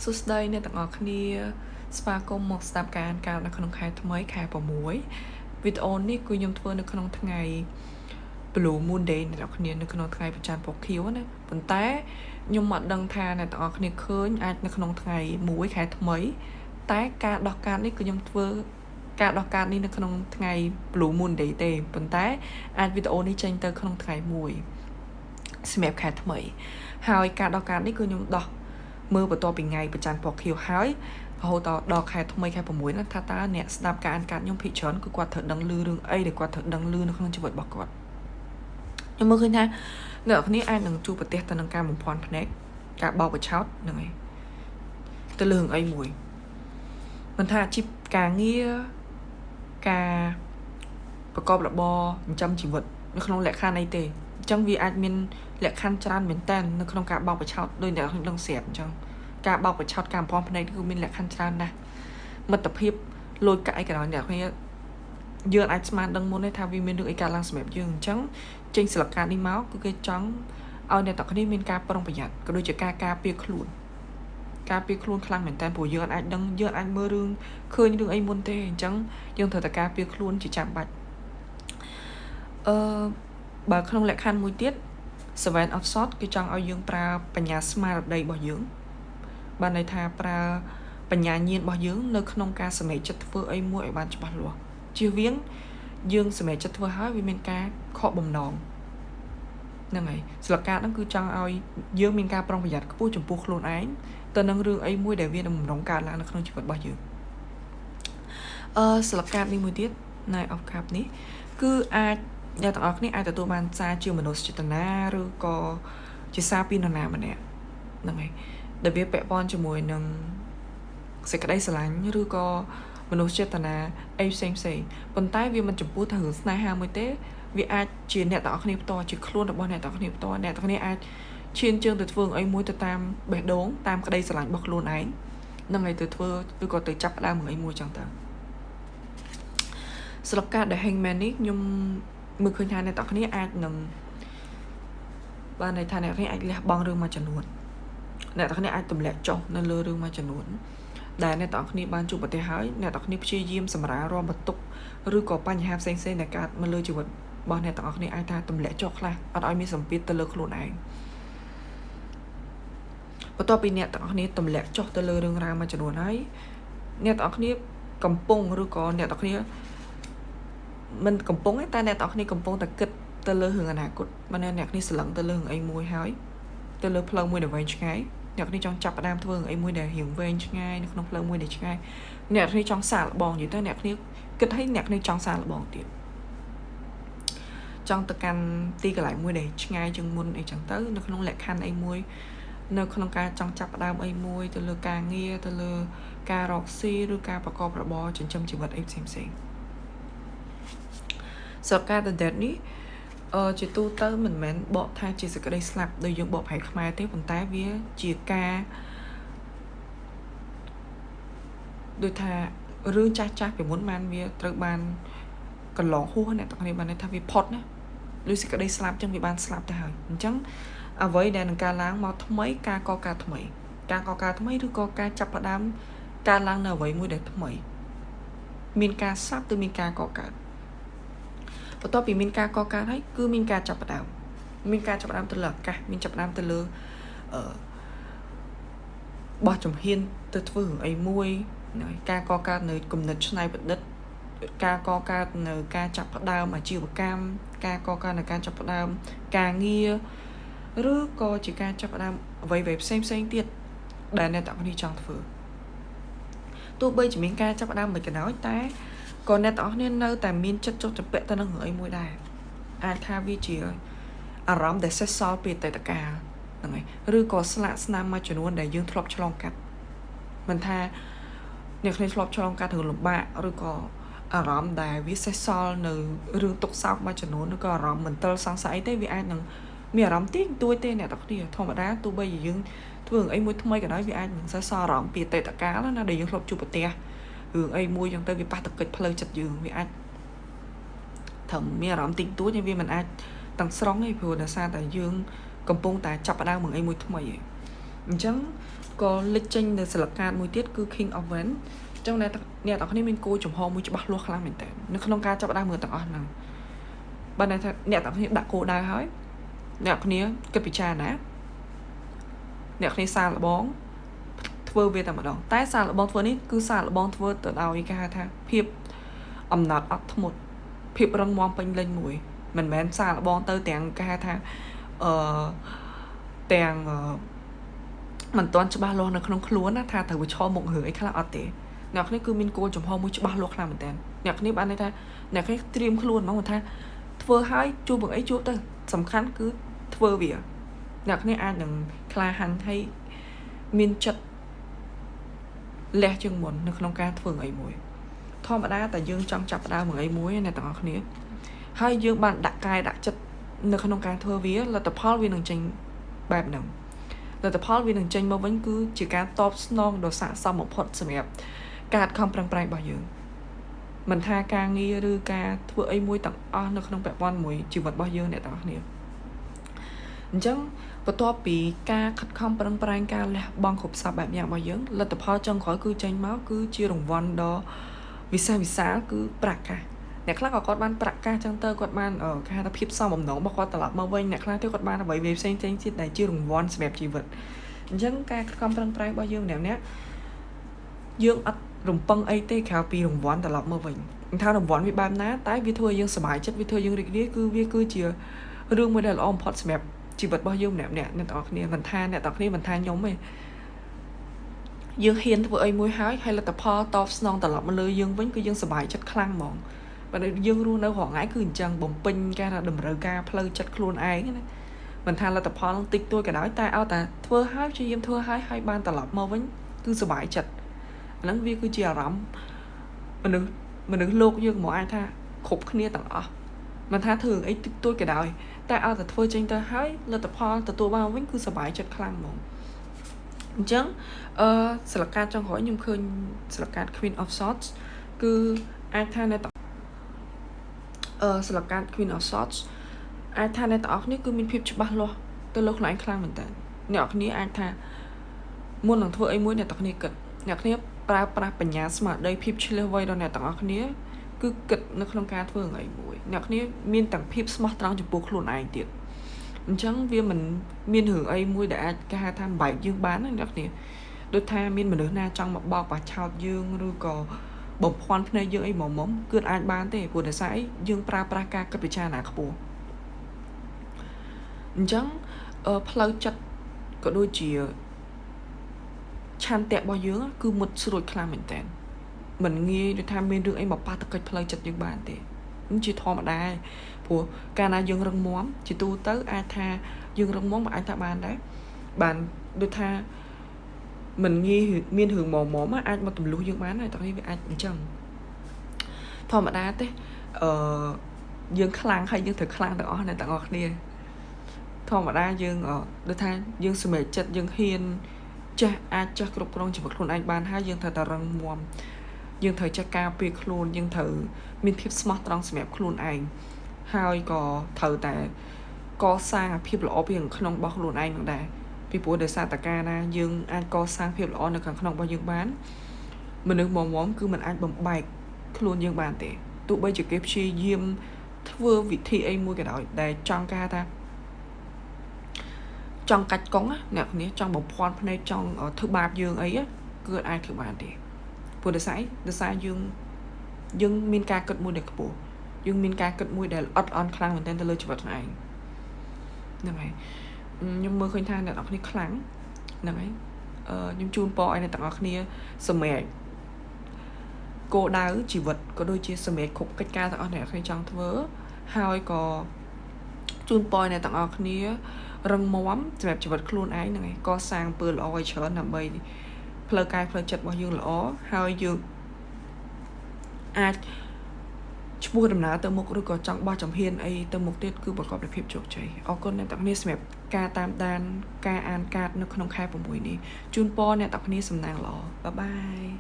សួស្តីអ្នកទាំងអស់គ្នាស្វាគមន៍មកស្ដាប់ការនៅក្នុងខែថ្មីខែ6វីដេអូនេះគឺខ្ញុំធ្វើនៅក្នុងថ្ងៃ Blue Moon Day អ្នកទាំងអស់គ្នានៅក្នុងថ្ងៃប្រច័នពណ៌ខៀវណាប៉ុន្តែខ្ញុំមិនដឹងថាអ្នកទាំងអស់គ្នាឃើញអាចនៅក្នុងថ្ងៃ1ខែថ្មីតែការដោះការនេះគឺខ្ញុំធ្វើការដោះការនេះនៅក្នុងថ្ងៃ Blue Moon Day ទេប៉ុន្តែអាចវីដេអូនេះចេញទៅក្នុងថ្ងៃ1សម្រាប់ខែថ្មីហើយការដោះការនេះគឺខ្ញុំដោះមើលបន្ទាប់ពីថ្ងៃប្រច័នពណ៌ខៀវហើយរហូតដល់ខែថ្មីខែ6ហ្នឹងថាតើអ្នកស្ដាប់ការខ្ញុំភិកច្រើនគឺគាត់ត្រូវដឹងឮរឿងអីដែលគាត់ត្រូវដឹងឮនៅក្នុងជីវិតរបស់គាត់ខ្ញុំមើលឃើញថាអ្នកនរគ្នាអាចនឹងជួបប្រទះទៅនឹងការបំភាន់ភ្នែកការបោកបញ្ឆោតហ្នឹងហើយទៅលើរឿងអីមួយមិនថាអាជីពការងារការប្រកបរបរចិញ្ចឹមជីវិតនៅក្នុងលក្ខខណ្ឌអីទេអញ្ចឹងវាអាចមានលក្ខខណ្ឌច្រើនមែនតើនៅក្នុងការបោកបញ្ឆោតដោយអ្នកខ្ញុំដឹងស្រាប់អញ្ចឹងការបោកបញ្ឆោតការបំផន់ភ្នែកគឺមានលក្ខខណ្ឌច្រើនណាស់មិត្តភាពលួចកាក់អីក៏ដោយអ្នកគ្នាយើងអាចស្មានដឹងមុនទេថាវាមានរឿងអីកើតឡើងសម្រាប់យើងអញ្ចឹងចេញស្លឹកការនេះមកគឺគេចង់ឲ្យអ្នកទាំងគ្នាមានការប្រុងប្រយ័ត្នក៏ដូចជាការពារខ្លួនការពារខ្លួនខ្លាំងមែនតើព្រោះយើងអាចដឹងយើងអាចមើលរឿងឃើញរឿងអីមុនទេអញ្ចឹងយើងត្រូវតែការពារខ្លួនជាចាំបាច់បើក្នុងលក្ខខណ្ឌមួយទៀតSeven of Swords គេចង់ឲ្យយើងប្រើបញ្ញាស្មារតីរបស់យើងបានន័យថាប្រើបញ្ញាញាណរបស់យើងនៅក្នុងការសម្រេចចិត្តធ្វើអីមួយឲ្យបានច្បាស់លាស់ជៀសវាងយើងសម្រេចចិត្តធ្វើហើយវាមានការខកបំណងហ្នឹងហើយស្លឹកការហ្នឹងគឺចង់ឲ្យយើងមានការប្រុងប្រយ័ត្នខ្ពស់ចំពោះខ្លួនឯងទៅនឹងរឿងអីមួយដែលវានឹងបំរុងកើតឡើងនៅក្នុងជីវិតរបស់យើងស្លឹកការនេះមួយទៀត Nine of Cups នេះគឺអាចអ្នកទាំងអស់គ្នាអាចទទួលបានសារជាមនោសញ្ចេតនាឬក៏ជាសារពីនរណាម្នាក់ហ្នឹងហើយដែលវាពាក់ព័ន្ធជាមួយនឹងសេចក្តីស្រឡាញ់ឬក៏មនោសញ្ចេតនាអីផ្សេងប៉ុន្តែវាមិនចំពោះថារឿងស្នេហាមួយទេវាអាចជាអ្នកទាំងអស់គ្នាផ្ទាល់ជាខ្លួនរបស់អ្នកទាំងអស់គ្នាផ្ទាល់អ្នកទាំងគ្នាអាចឈានជើងទៅធ្វើអីមួយទៅតាមបេះដូងតាមក្តីស្រឡាញ់របស់ខ្លួនឯងហ្នឹងហើយទៅធ្វើឬក៏ទៅចាប់ផ្ដើមអីមួយចឹងទៅស្រុកកាតដែល Hangman នេះខ្ញុំមើលឃើញថាអ្នកទាំងគ្នាអាចនឹងបានន័យថាអ្នកទាំងគ្នាអាចលះបង់រឿងមួយចំនួនអ្នកទាំងគ្នាអាចទម្លាក់ចុះនៅលើរឿងមួយចំនួនដែលអ្នកទាំងគ្នាបានជួបប្រទះហើយអ្នកទាំងគ្នាព្យាយាមសម្រាលរាល់បន្ទុកឬក៏បញ្ហាផ្សេងៗដែលកើតមកលើជីវិតរបស់អ្នកទាំងគ្នាអាចថាទម្លាក់ចុះខ្លះអត់ឲ្យមានសម្ពាធទៅលើខ្លួនឯងបន្ទាប់ពីអ្នកទាំងគ្នាទម្លាក់ចុះទៅលើរឿងរ៉ាវមួយចំនួនហើយអ្នកទាំងគ្នាកំពុងឬក៏អ្នកទាំងគ្នាមិនកំពុងទេតែអ្នកទាំងគ្នាកំពុងតែគិតទៅលើរឿងអនាគតបានអ្នកគ្នាស្រឡឹងទៅលើរឿងអីមួយហើយទៅលើផ្លូវមួយដែលវែងឆ្ងាយអ្នកគ្នាចង់ចាប់ផ្ដើមធ្វើអីមួយដែលរៀងវែងឆ្ងាយនៅក្នុងផ្លូវមួយដែលឆ្ងាយអ្នកគ្នាចង់សាកល្បងនិយាយទៅអ្នកគ្នាគិតឲ្យអ្នកគ្នាចង់សាកល្បងទៀតចង់ទៅកាន់ទីកន្លែងមួយដែលឆ្ងាយជាងមុនអីចឹងទៅនៅក្នុងលក្ខខណ្ឌអីមួយនៅក្នុងការចង់ចាប់ផ្ដើមអីមួយទៅលើការងារទៅលើការរកស៊ីឬការប្រកបរបរចិញ្ចឹមជីវិតអីផ្សេងសកការដេតនេះជាទូទៅមិនមែនបកថាជាសេចក្តីស្លាប់ដោយយើងបកប្រែខ្មែរទេប៉ុន្តែវាជាការដូចថារឿងចាស់ពីមុនបានវាត្រូវបានកន្លងហួសអ្នកទាំងគ្នាបានន័យថាវាផុតណាដូចសេចក្តីស្លាប់ចឹងវាបានស្លាប់ទៅហើយអញ្ចឹងអ្វីដែលនឹងការឡើងមកថ្មីការកកើតថ្មីការកកើតថ្មីឬក៏ការចាប់ផ្ដើមការឡើងនៅអ្វីមួយដែលថ្មីមានការស្លាប់ទៅមានការកកើតបន្ទាប់ពីមានការកកើតហើយគឺមានការចាប់ផ្ដើមមានការចាប់ផ្ដើមទៅលើឱកាសមានចាប់ផ្ដើមទៅលើបោះជំហានទៅធ្វើអីមួយការកកើតនៅគំនិតច្នៃប្រឌិតការកកើតនៅការចាប់ផ្ដើមអាជីវកម្មការកកើតនៅការចាប់ផ្ដើមការងារឬក៏ជាការចាប់ផ្ដើមអ្វីៗផ្សេងទៀតដែលអ្នកទាំងគ្នាចង់ធ្វើទោះបីជាមានការចាប់ផ្ដើមមិនក៏ដោយតែក៏អ្នកទាំងអស់គ្នានៅតែមានចិត្តចុះចម្ពាក់ទៅនឹងរឿងអីមួយដែរអាចថាវាជាអារម្មណ៍ដែលសេសសល់ពីអតីតកាលហ្នឹងហើយឬក៏ស្លាកស្នាមមួយចំនួនដែលយើងធ្លាប់ឆ្លងកាត់មិនថាអ្នកគ្នាធ្លាប់ឆ្លងកាត់រឿងលំបាកឬក៏អារម្មណ៍ដែលវាសេសសល់នៅរឿងទុក្ខសោកមួយចំនួនឬក៏អារម្មណ៍មិនទិលសង្ស័យទេវាអាចនឹងមានអារម្មណ៍តិចតួចទេអ្នកទាំងគ្នាធម្មតាទោះបីជាយើងធ្វើរឿងអីមួយថ្មីក៏ដោយវាអាចនឹងសេសសល់អារម្មណ៍ពីអតីតកាលណាដែលយើងធ្លាប់ជួបប្រទះរឿងអីមួយចឹងទៅវាប៉ះទង្គិចផ្លូវចិត្តយើងវាអាចត្រឹមមានអារម្មណ៍តិចតួចវាមិនអាចទាំងស្រុងទេព្រោះដោយសារតែយើងកំពុងតែចាប់ផ្ដើមរឿងអីមួយថ្មីឯងអញ្ចឹង có lịch trình để sửa card mùi tiết cứ King of When trong này nè tao này mình cô chồng ho mùi cho bắt luôn khá mình tệ nó không ca cho bạn đang mượn tao nào ban này nè tao đã cô đai hỏi nè này cái bị trà nè nè này xa là bóng thưa về tao mà đón tái xa là bóng thưa ní cứ xa là bóng thưa từ đầu ý ca tha hiệp âm nát ắt một hiệp răng mong bánh lên mùi mình mến xa là bóng tơ tiền ca tha tiền mình toàn cho ba lô nó không luôn á tha thử cho một người khá là ở tệ nè này cứ mình cô chồng ho mùi cho ba lô khá mình tên nè này bạn này tha nè cái stream luôn mà tha thưa hai chu bực ấy chu tơ sầm khăn cứ thưa việc nè này ai đừng khai hành hay miên chật lẹ chừng muốn nó không ca thường ấy muối thôi mà đa tại dương trong chập đa một ấy muối này tao khné hai dương bạn đặt cài đặt chất nó không ca thưa vía là tập Paul viên đường trình bài nằm là tập Paul viên đường trình mà vẫn cứ chỉ cá top non đồ xả xong một phật sầm đẹp cạt không prang prang bao dương mình tha ca nghi đưa ca thưa ấy muối tặng nó không bẹp von muối chỉ vật bao dương này tao khné chẳng và to bị ca khát không prang prang ca là bong khục sậpแบบอย่างbao dương là tập Paul trong khỏi cứ tranh máu cứ chia đồng von đó vì sao cứ bạc cả nè khác có con ban bạc ca trong tơ con ban ở ca ta phíp sau mầm nổ bao qua tờ lợp mơ vinh nè khác theo con ban là bởi vì xanh xanh chết này chưa đồng von đẹp chỉ vật dân ca không prang prang bao dương nè dương ắt rồng băng ấy tê khảo pi đồng von tờ lợp mơ vinh thao đồng von bị ban ná tái vi thua dương sờ bài chất vi thua dương đi cứ chia rương mới đây là om pot đẹp chỉ vật bao dương nè nên tao kia mình tha nhóm mày dương hiền với ấy mùi hái hay là tập po top non tập lọt mà lơi dương vẫn cứ dương sờ bài chất khăng mỏng và dương luôn đâu họ ngái cứ chăng bồng pin ca là đầm rờ ca plei chất luôn ai cái này mình tha là tập po long tích tôi cái đó tai ao ta thưa hái cho dương thưa hái hai ban tập lọt mơ vẫn cứ sờ bài chất lắng vi cứ chia rắm mình đừng lô dương một ai tha khục kia tặng mình tha thường ấy tích tôi cái đó tai ao ta thưa trên ta hái là tập po ta tôi bao vẫn cứ sờ bài chất khăng mỏng chẳngสลักการtrong hỏi nhưng khơi สลักการ Queen of Swords คือai thayในต่อสลักการ Queen of Swords ai thayในต่อนี่คือมีเพียบฉบับล้อตัวลูกหลายครั้งเหมือนกันเนี่ยคนนี้ai thayมุนหลังทั่วไอ้มุ้ยเนี่ยต่อคนนี้เกิดเนี่ยคนนี้ปราปัญญาสมาร์ทได้เพียบเชื่อไว้ตอนเนี่ยต่อคนนี้คือเกิดในโครงการทั่วไอ้มุ้ยเนี่ยคนนี้มีต่างเพียบสมาร์ทตรังจุดปูขลุ่นไอ้เดียดchẳng vì mình miên hưởng ấy mùi đã ca tham bảy dương bán này đặc nè đôi tha miên mình được na trong một bọc và chào dương rồi có bọc khoan này dương ấy mỏng mỏng cứ ai bán thế của để sai dương pra ca cấp cha nà khổ chẳng plei chặt có đôi chỉ chan tẹt bao dương cứ một sự đổi khla mình nghe đôi tha miên được ấy một ba tập cách plei chặt dương bán thế chỉ thò mà đai của ca na dương răng móm chỉ tu tới ai tha dương răng móm mà ai ta bàn đấy bàn đôi tha mình nghi miên hưởng mò móm mà ai mà tùm lú dương bán này tao đi với ai cũng chẳng thò mà đá thế dương khlang hay dương thực khlang đó này tao ngọt đi thò mà đá dương đôi tha dương sờ mệt chật dương hiền cha ai cha cục rong chỉ vật luôn anh bàn hai dương thời ta răng móm dương thời cha cao pi luôn dương thử miên phép smart rong sờ mệt luôn anh hai có thử tại có sang phép lõ biển không bao luôn anh đây vì bố để sang tất cả na dương anh có sang phép lõ được không bao dương bán mình được mong cứ mình ăn bầm bài luôn dương bàn tệ tụ bây giờ kép chi diêm vừa vị thị anh mua cái đó để trong ca ta trong cách cống á nè này trong bọc khoan này trong ở thứ ba dương ấy á cứ ai thử bàn tệ bố để sai dương min ca cất mua được bố dương min ca cất mua để ọt on khlang mình tên ta lơ chụp vật này này nhưng mơ khơi than là đọc này kháng này nhưng chun po này tặng ở kia sầm mẹ cô đá chỉ vật có đôi chia sầm mẹ khúc cách ca tặng ở này khơi trong vớ hai có chun po này tặng ở kia răng móm đẹp chỉ vật luôn ấy này có sang bờ lò chở nằm bay phơi cay phơi chật bao nhiêu lỏ hai dương ai mua đầm ná từ một rồi có trong ba chấm hiền ấy từ một tiết cứ bảo có được phép chụp chạy ở con này tặng này xem ca tam đan ca an ca nó không khai vào buổi này chun po này tặng này sầm nàng lỏ bye bye